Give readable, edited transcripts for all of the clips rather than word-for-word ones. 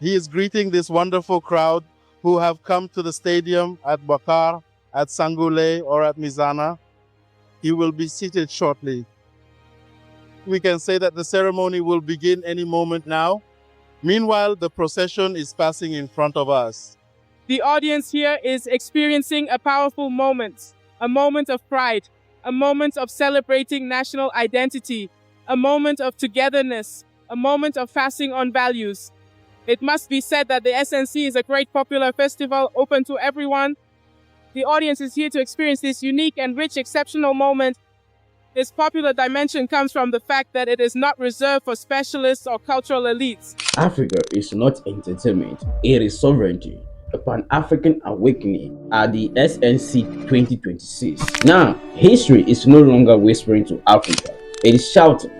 He is greeting this wonderful crowd who have come to the stadium at Bakar, at Sangule, or at Mizana. He will be seated shortly. We can say that the ceremony will begin any moment now. Meanwhile, the procession is passing in front of us. The audience here is experiencing a powerful moment, a moment of pride, a moment of celebrating national identity, a moment of togetherness, a moment of fasting on values. It must be said that the SNC is a great popular festival open to everyone. The audience is here to experience this unique and rich, exceptional moment. This popular dimension comes from the fact that it is not reserved for specialists or cultural elites. Africa is not entertainment, it is sovereignty. A Pan-African awakening at the SNC 2026. Now, history is no longer whispering to Africa, it is shouting.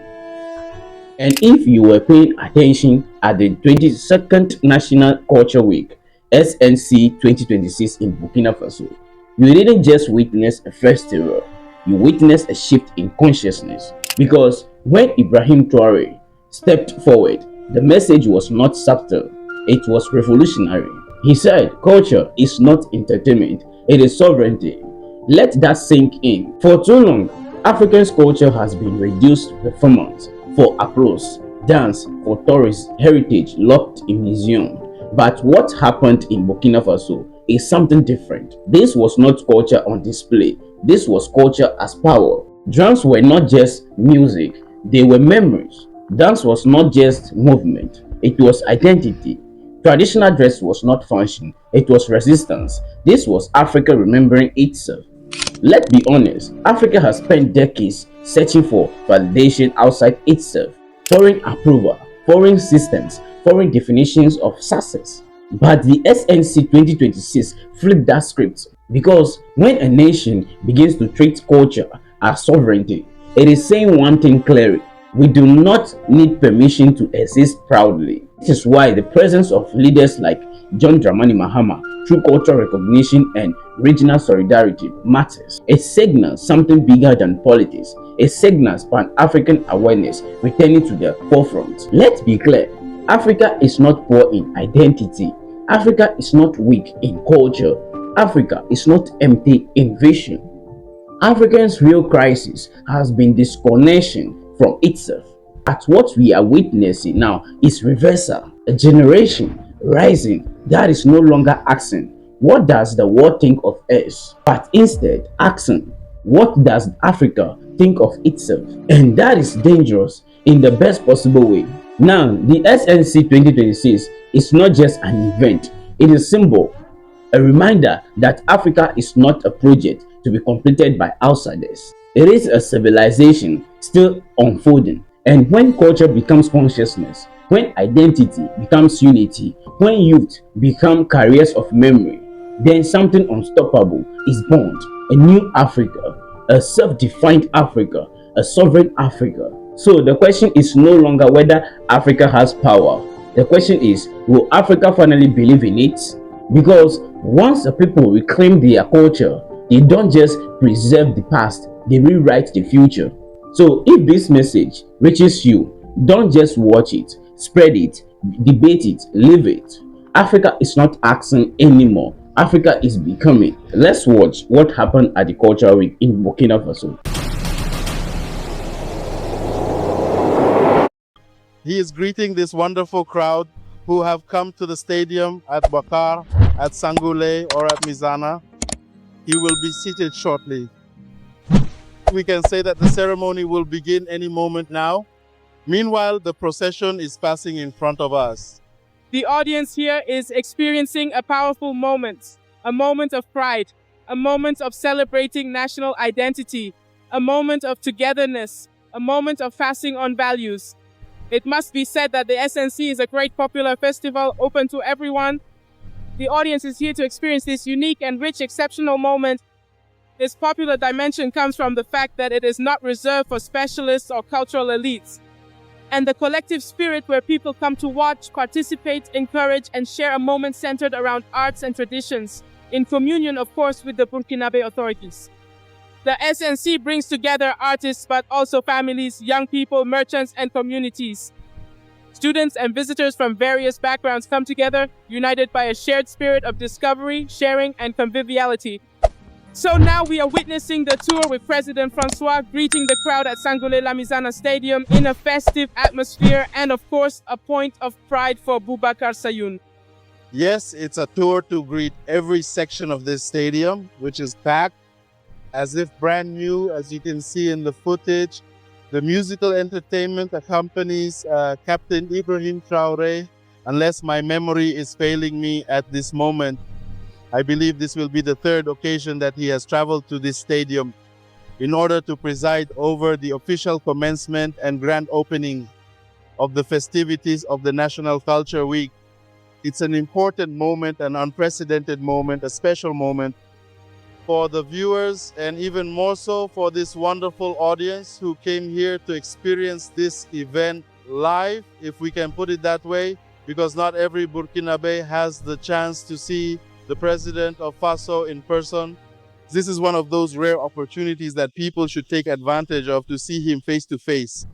And if you were paying attention at the 22nd National Culture Week, SNC 2026 in Burkina Faso, you didn't just witness a festival, you witnessed a shift in consciousness. Because when Ibrahim Traoré stepped forward, the message was not subtle, it was revolutionary. He said, culture is not entertainment, it is sovereignty. Let that sink in. For too long, African culture has been reduced to performance, for applause, dance, for tourist heritage locked in museum. But what happened in Burkina Faso is something different. This was not culture on display, this was culture as power. Drums were not just music, they were memories. Dance was not just movement, it was identity. Traditional dress was not function, it was resistance. This was Africa remembering itself. Let's be honest, Africa has spent decades searching for validation outside itself. Foreign approval, foreign systems, foreign definitions of success. But the SNC 2026 flipped that script, because when a nation begins to treat culture as sovereignty, it is saying one thing clearly: we do not need permission to exist proudly. This is why the presence of leaders like John Dramani Mahama through cultural recognition and regional solidarity matters. It signals something bigger than politics. It signals Pan-African awareness returning to the forefront. Let's be clear, Africa is not poor in identity. Africa is not weak in culture. Africa is not empty in vision. Africa's real crisis has been disconnection from itself. But what we are witnessing now is reversal. A generation rising that is no longer asking, what does the world think of us? But instead asking, what does Africa think of itself? And that is dangerous in the best possible way. Now, the SNC 2026 is not just an event, it is a symbol, a reminder that Africa is not a project to be completed by outsiders. It is a civilization still unfolding. And when culture becomes consciousness, when identity becomes unity, when youth become carriers of memory, then something unstoppable is born. A new Africa, a self-defined Africa, a sovereign Africa. So the question is no longer whether Africa has power. The question is, will Africa finally believe in it? Because once the people reclaim their culture, they don't just preserve the past, they rewrite the future. So if this message reaches you, don't just watch it, spread it, debate it, live it. Africa is not asking anymore. Africa is becoming. Let's watch what happened at the Cultural Week in Burkina Faso. He is greeting this wonderful crowd who have come to the stadium at Bakar, at Sangule, or at Mizana. He will be seated shortly. We can say that the ceremony will begin any moment now. Meanwhile, the procession is passing in front of us. The audience here is experiencing a powerful moment, a moment of pride, a moment of celebrating national identity, a moment of togetherness, a moment of fasting on values. It must be said that the SNC is a great popular festival open to everyone. The audience is here to experience this unique and rich, exceptional moment. This popular dimension comes from the fact that it is not reserved for specialists or cultural elites. And the collective spirit where people come to watch, participate, encourage, and share a moment centered around arts and traditions, in communion, of course, with the Burkinabe authorities. The SNC brings together artists, but also families, young people, merchants, and communities. Students and visitors from various backgrounds come together, united by a shared spirit of discovery, sharing, and conviviality. So now we are witnessing the tour with President Francois greeting the crowd at Sangoulé-La Stadium in a festive atmosphere and, of course, a point of pride for Boubacar Sayoun. Yes, it's a tour to greet every section of this stadium, which is packed as if brand new, as you can see in the footage. The musical entertainment accompanies Captain Ibrahim Traoré. Unless my memory is failing me at this moment, I believe this will be the third occasion that he has traveled to this stadium in order to preside over the official commencement and grand opening of the festivities of the National Culture Week. It's an important moment, an unprecedented moment, a special moment for the viewers, and even more so for this wonderful audience who came here to experience this event live, if we can put it that way, because not every Burkinabe has the chance to see the president of Faso in person. This is one of those rare opportunities that people should take advantage of, to see him face to face.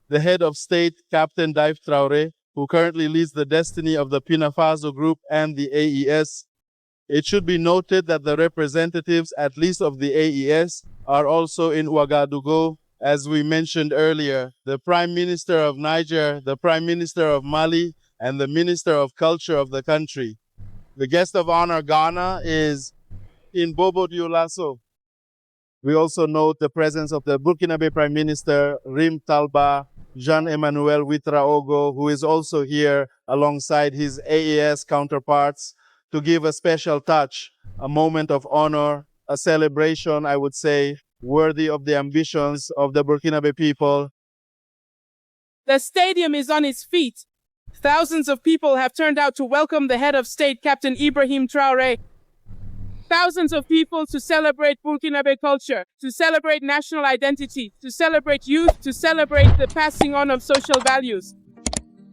The head of state, Captain Ibrahim Traoré, who currently leads the destiny of the Burkina Faso group and the AES. It should be noted that the representatives, at least of the AES, are also in Ouagadougou, as we mentioned earlier. The Prime Minister of Niger, the Prime Minister of Mali, and the Minister of Culture of the country. The guest of honor, Ghana, is in Bobo Dioulasso. We also note the presence of the Burkinabe Prime Minister, Rim Talba Jean-Emmanuel Ouedraogo, who is also here alongside his AES counterparts to give a special touch, a moment of honor, a celebration, I would say, worthy of the ambitions of the Burkinabe people. The stadium is on its feet. Thousands of people have turned out to welcome the head of state, Captain Ibrahim Traoré. Thousands of people to celebrate Burkinabe culture, to celebrate national identity, to celebrate youth, to celebrate the passing on of social values.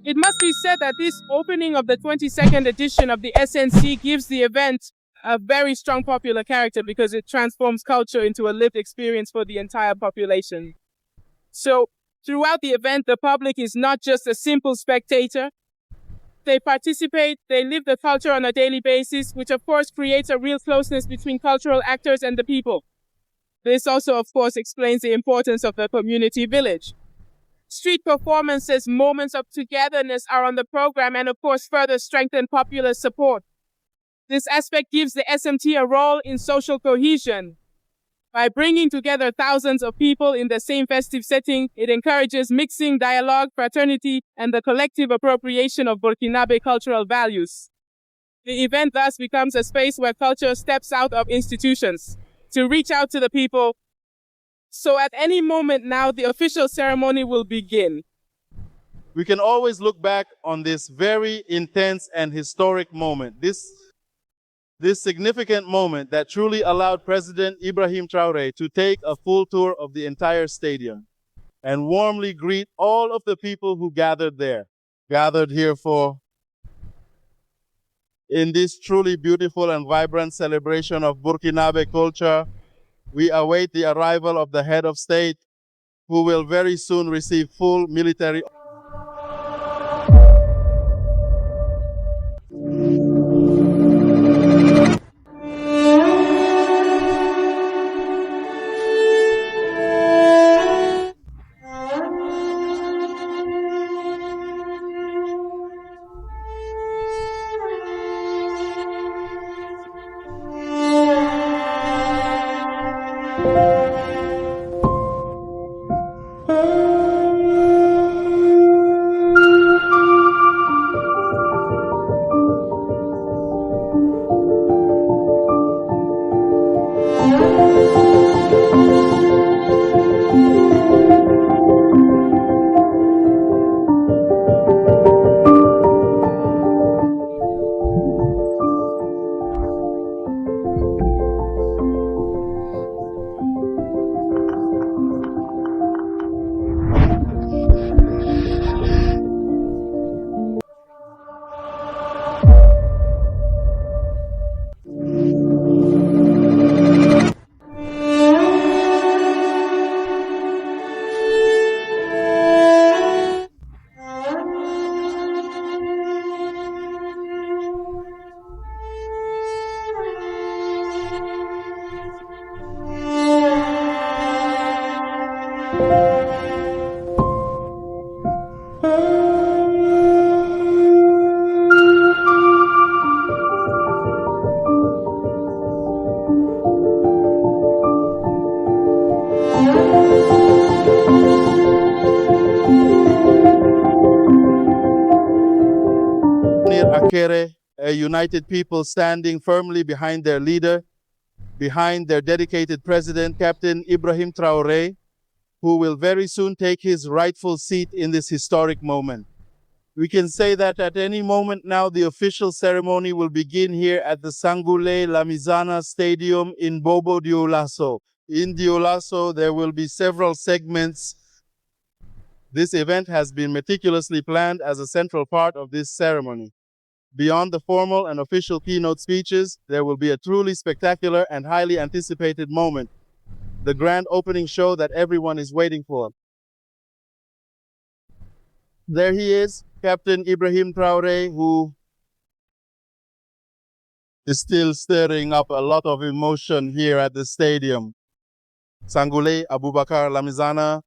It must be said that this opening of the 22nd edition of the SNC gives the event a very strong popular character because it transforms culture into a lived experience for the entire population. So, throughout the event, the public is not just a simple spectator. They participate, they live the culture on a daily basis, which of course creates a real closeness between cultural actors and the people. This also, of course, explains the importance of the community village. Street performances, moments of togetherness are on the program and, of course, further strengthen popular support. This aspect gives the SMT a role in social cohesion. By bringing together thousands of people in the same festive setting, it encourages mixing, dialogue, fraternity, and the collective appropriation of Burkinabe cultural values. The event thus becomes a space where culture steps out of institutions to reach out to the people. So at any moment now, the official ceremony will begin. We can always look back on this very intense and historic moment, this significant moment that truly allowed President Ibrahim Traoré to take a full tour of the entire stadium and warmly greet all of the people who gathered here in this truly beautiful and vibrant celebration of Burkinabe culture. We await the arrival of the head of state, who will very soon receive full military Avenir Akere, a united people standing firmly behind their leader, behind their dedicated president, Captain Ibrahim Traoré, who will very soon take his rightful seat in this historic moment. We can say that at any moment now, the official ceremony will begin here at the Sangoulé Lamizana Stadium in Bobo Dioulasso. In Dioulasso, there will be several segments. This event has been meticulously planned as a central part of this ceremony. Beyond the formal and official keynote speeches, there will be a truly spectacular and highly anticipated moment, the grand opening show that everyone is waiting for. There he is, Captain Ibrahim Traoré, who is still stirring up a lot of emotion here at the stadium. Sangoulé, Abubakar Lamizana.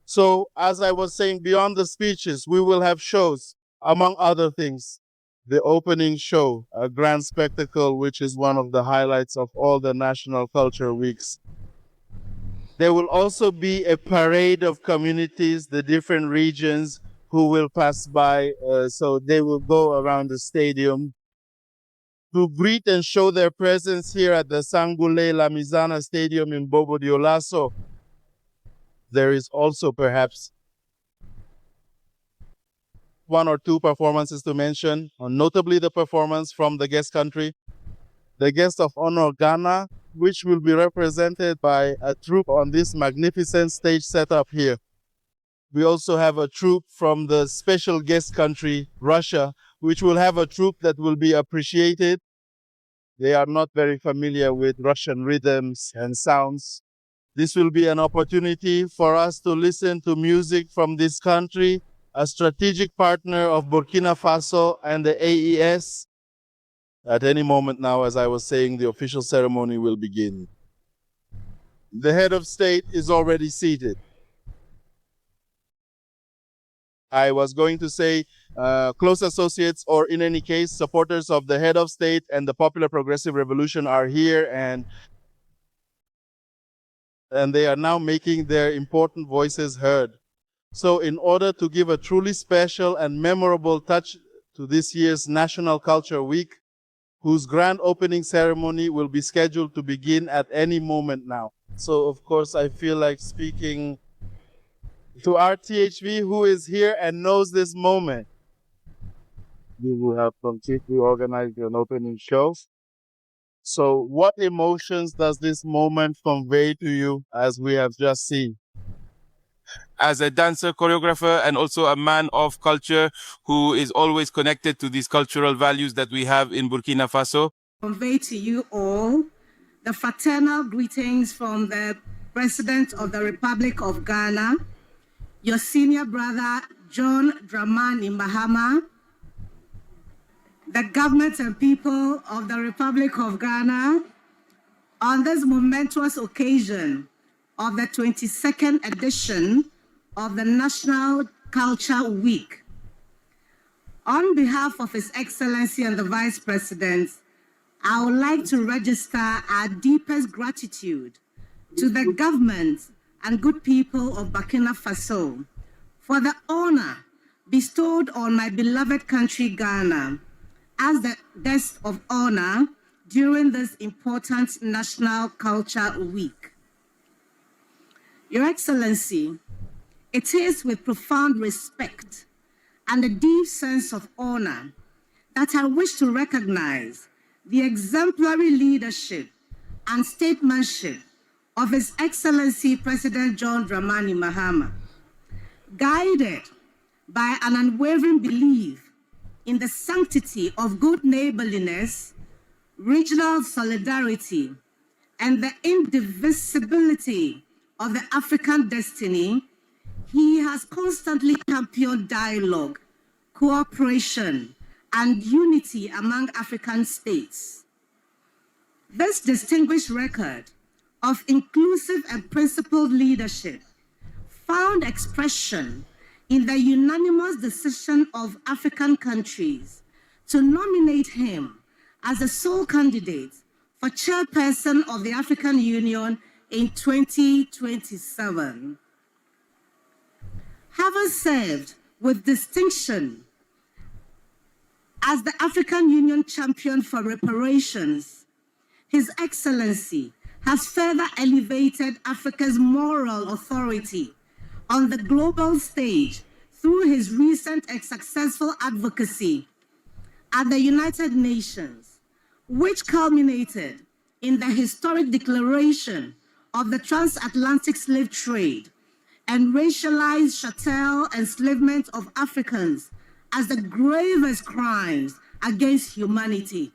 So, as I was saying, beyond the speeches, we will have shows, among other things. The opening show, a grand spectacle, which is one of the highlights of all the National Culture Weeks. There will also be a parade of communities, the different regions who will pass by. So they will go around the stadium to greet and show their presence here at the Sangoulé Lamizana Stadium in Bobo Dioulasso. There is also perhaps one or two performances to mention, notably the performance from the guest country, the guest of honor Ghana, which will be represented by a troupe on this magnificent stage setup here. We also have a troupe from the special guest country, Russia, which will have a troupe that will be appreciated. They are not very familiar with Russian rhythms and sounds. This will be an opportunity for us to listen to music from this country, a strategic partner of Burkina Faso and the AES. At any moment now, as I was saying, the official ceremony will begin. The head of state is already seated. I was going to say close associates, or in any case, supporters of the head of state and the Popular Progressive Revolution are here, and they are now making their important voices heard. So in order to give a truly special and memorable touch to this year's National Culture Week, whose grand opening ceremony will be scheduled to begin at any moment now. So of course I feel like speaking to RTHV, who is here and knows this moment. We will have completely organized an opening show. So what emotions does this moment convey to you, as we have just seen? As a dancer, choreographer, and also a man of culture who is always connected to these cultural values that we have in Burkina Faso. Convey to you all the fraternal greetings from the President of the Republic of Ghana, your senior brother, John Dramani Mahama, the government and people of the Republic of Ghana, on this momentous occasion of the 22nd edition of the National Culture Week. On behalf of His Excellency and the Vice President, I would like to register our deepest gratitude to the government and good people of Burkina Faso for the honor bestowed on my beloved country, Ghana, as the guest of honor during this important National Culture Week. Your Excellency, it is with profound respect and a deep sense of honor that I wish to recognize the exemplary leadership and statesmanship of His Excellency President John Dramani Mahama, guided by an unwavering belief in the sanctity of good neighborliness, regional solidarity, and the indivisibility of the African destiny. He has constantly championed dialogue, cooperation, and unity among African states. This distinguished record of inclusive and principled leadership found expression in the unanimous decision of African countries to nominate him as the sole candidate for chairperson of the African Union in 2027. Having served with distinction As the African Union champion for reparations, His Excellency has further elevated Africa's moral authority on the global stage through his recent and successful advocacy at the United Nations, which culminated in the historic declaration of the transatlantic slave trade and racialized chattel enslavement of Africans as the gravest crimes against humanity.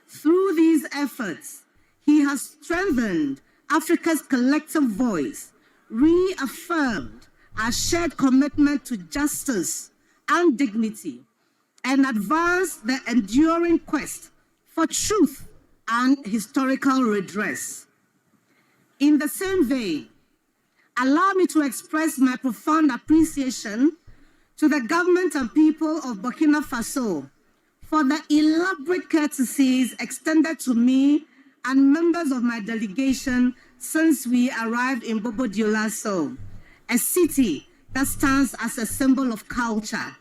Through these efforts, he has strengthened Africa's collective voice, reaffirmed our shared commitment to justice and dignity, and advanced the enduring quest for truth and historical redress. In the same vein, allow me to express my profound appreciation to the government and people of Burkina Faso for the elaborate courtesies extended to me and members of my delegation since we arrived in Bobo Dioulasso, a city that stands as a symbol of culture,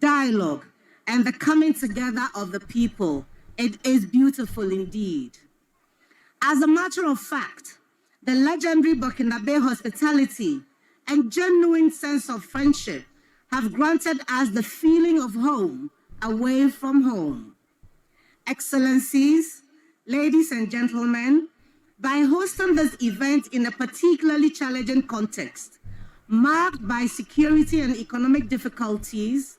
dialogue, and the coming together of the people. It is beautiful indeed. As a matter of fact, the legendary Burkinabe hospitality and genuine sense of friendship have granted us the feeling of home away from home. Excellencies, ladies and gentlemen, by hosting this event in a particularly challenging context, marked by security and economic difficulties,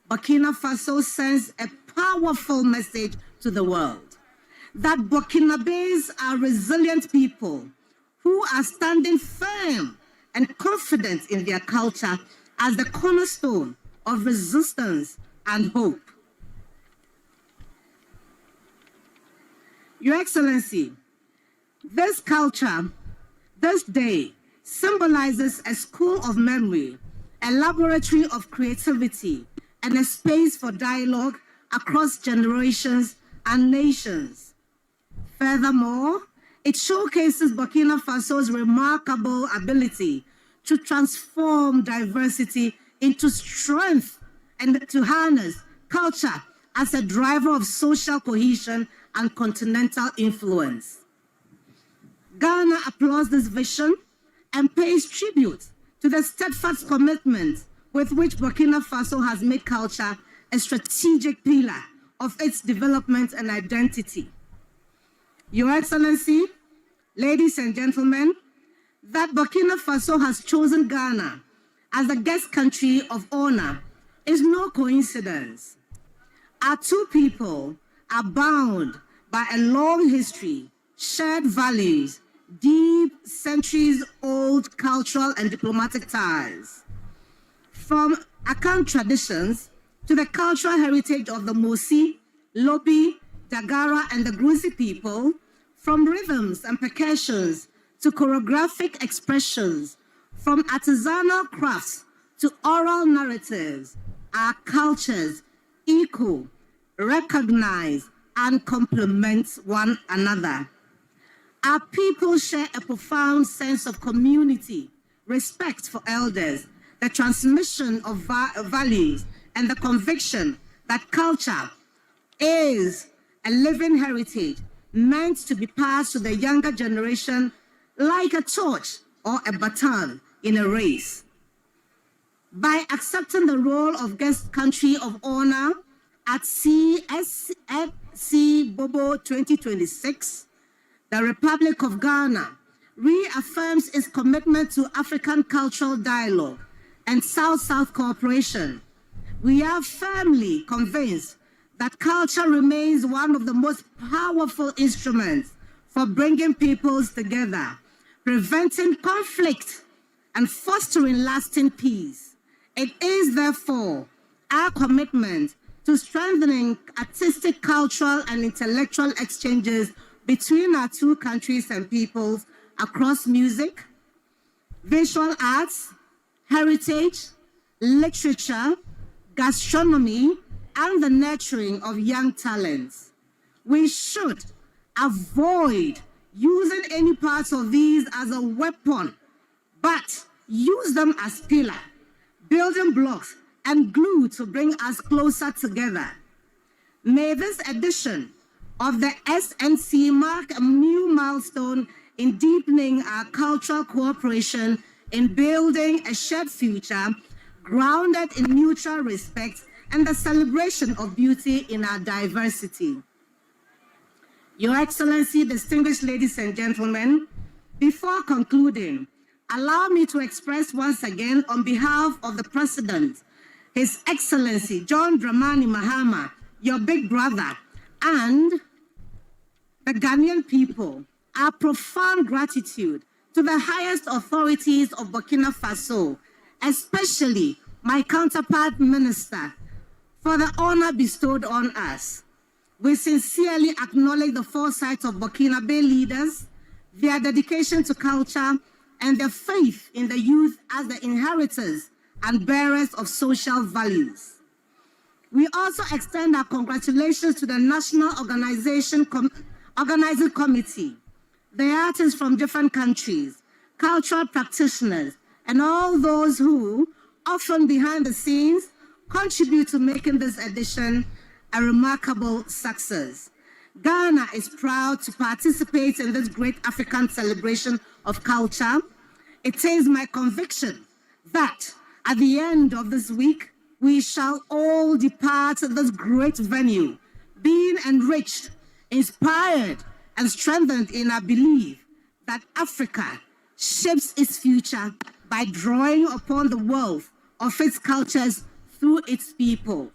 Burkina Faso sends a powerful message to the world that Burkinabes are resilient people who are standing firm and confident in their culture as the cornerstone of resistance and hope. Your Excellency, this culture, this day, symbolizes a school of memory, a laboratory of creativity, and a space for dialogue across generations and nations. Furthermore, it showcases Burkina Faso's remarkable ability to transform diversity into strength and to harness culture as a driver of social cohesion and continental influence. Ghana applauds this vision and pays tribute to the steadfast commitment with which Burkina Faso has made culture a strategic pillar of its development and identity. Your Excellency, ladies and gentlemen, that Burkina Faso has chosen Ghana as the guest country of honor is no coincidence. Our two people are bound by a long history, shared values, deep, centuries-old cultural and diplomatic ties. From Akan traditions to the cultural heritage of the Mosi, Lobi, Dagara, and the Gruzi people, from rhythms and percussions to choreographic expressions, from artisanal crafts to oral narratives, our cultures echo, recognize, and complement one another. Our people share a profound sense of community, respect for elders, the transmission of values, and the conviction that culture is a living heritage meant to be passed to the younger generation like a torch or a baton in a race. By accepting the role of guest country of honor at SNC Bobo 2026, the Republic of Ghana reaffirms its commitment to African cultural dialogue and South-South cooperation. We are firmly convinced that culture remains one of the most powerful instruments for bringing peoples together, preventing conflict, and fostering lasting peace. It is therefore our commitment to strengthening artistic, cultural, and intellectual exchanges between our two countries and peoples across music, visual arts, heritage, literature, gastronomy, and the nurturing of young talents. We should avoid using any parts of these as a weapon, but use them as pillar, building blocks and glue to bring us closer together. May this edition of the SNC mark a new milestone in deepening our cultural cooperation in building a shared future grounded in mutual respect and the celebration of beauty in our diversity. Your Excellency, distinguished ladies and gentlemen, before concluding, allow me to express once again on behalf of the President, His Excellency John Dramani Mahama, your big brother, and the Ghanaian people, our profound gratitude to the highest authorities of Burkina Faso, especially my counterpart minister, for the honor bestowed on us. We sincerely acknowledge the foresight of Burkina Faso leaders, their dedication to culture, and their faith in the youth as the inheritors and bearers of social values. We also extend our congratulations to the National Organizing Committee, the artists from different countries, cultural practitioners, and all those who, often behind the scenes, contribute to making this edition a remarkable success. Ghana is proud to participate in this great African celebration of culture. It is my conviction that at the end of this week, we shall all depart this great venue, being enriched, inspired, and strengthened in our belief that Africa shapes its future by drawing upon the wealth of its cultures through its people.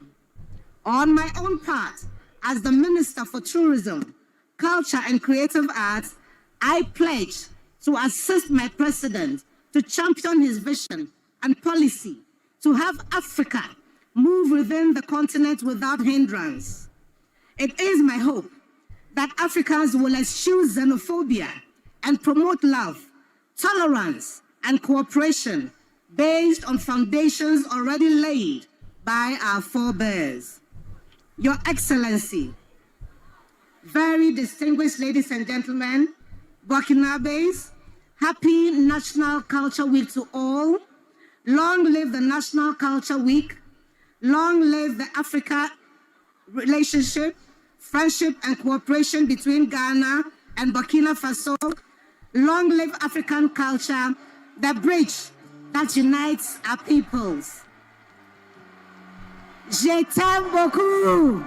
On my own part, as the Minister for Tourism, Culture and Creative Arts, I pledge to assist my President to champion his vision and policy to have Africa move within the continent without hindrance. It is my hope that Africans will eschew xenophobia and promote love, tolerance, and cooperation based on foundations already laid by our forebears. Your Excellency, very distinguished ladies and gentlemen, Burkinabes, happy National Culture Week to all. Long live the National Culture Week. Long live the Africa relationship, friendship, and cooperation between Ghana and Burkina Faso. Long live African culture, the bridge that unites our peoples. Je t'aime beaucoup.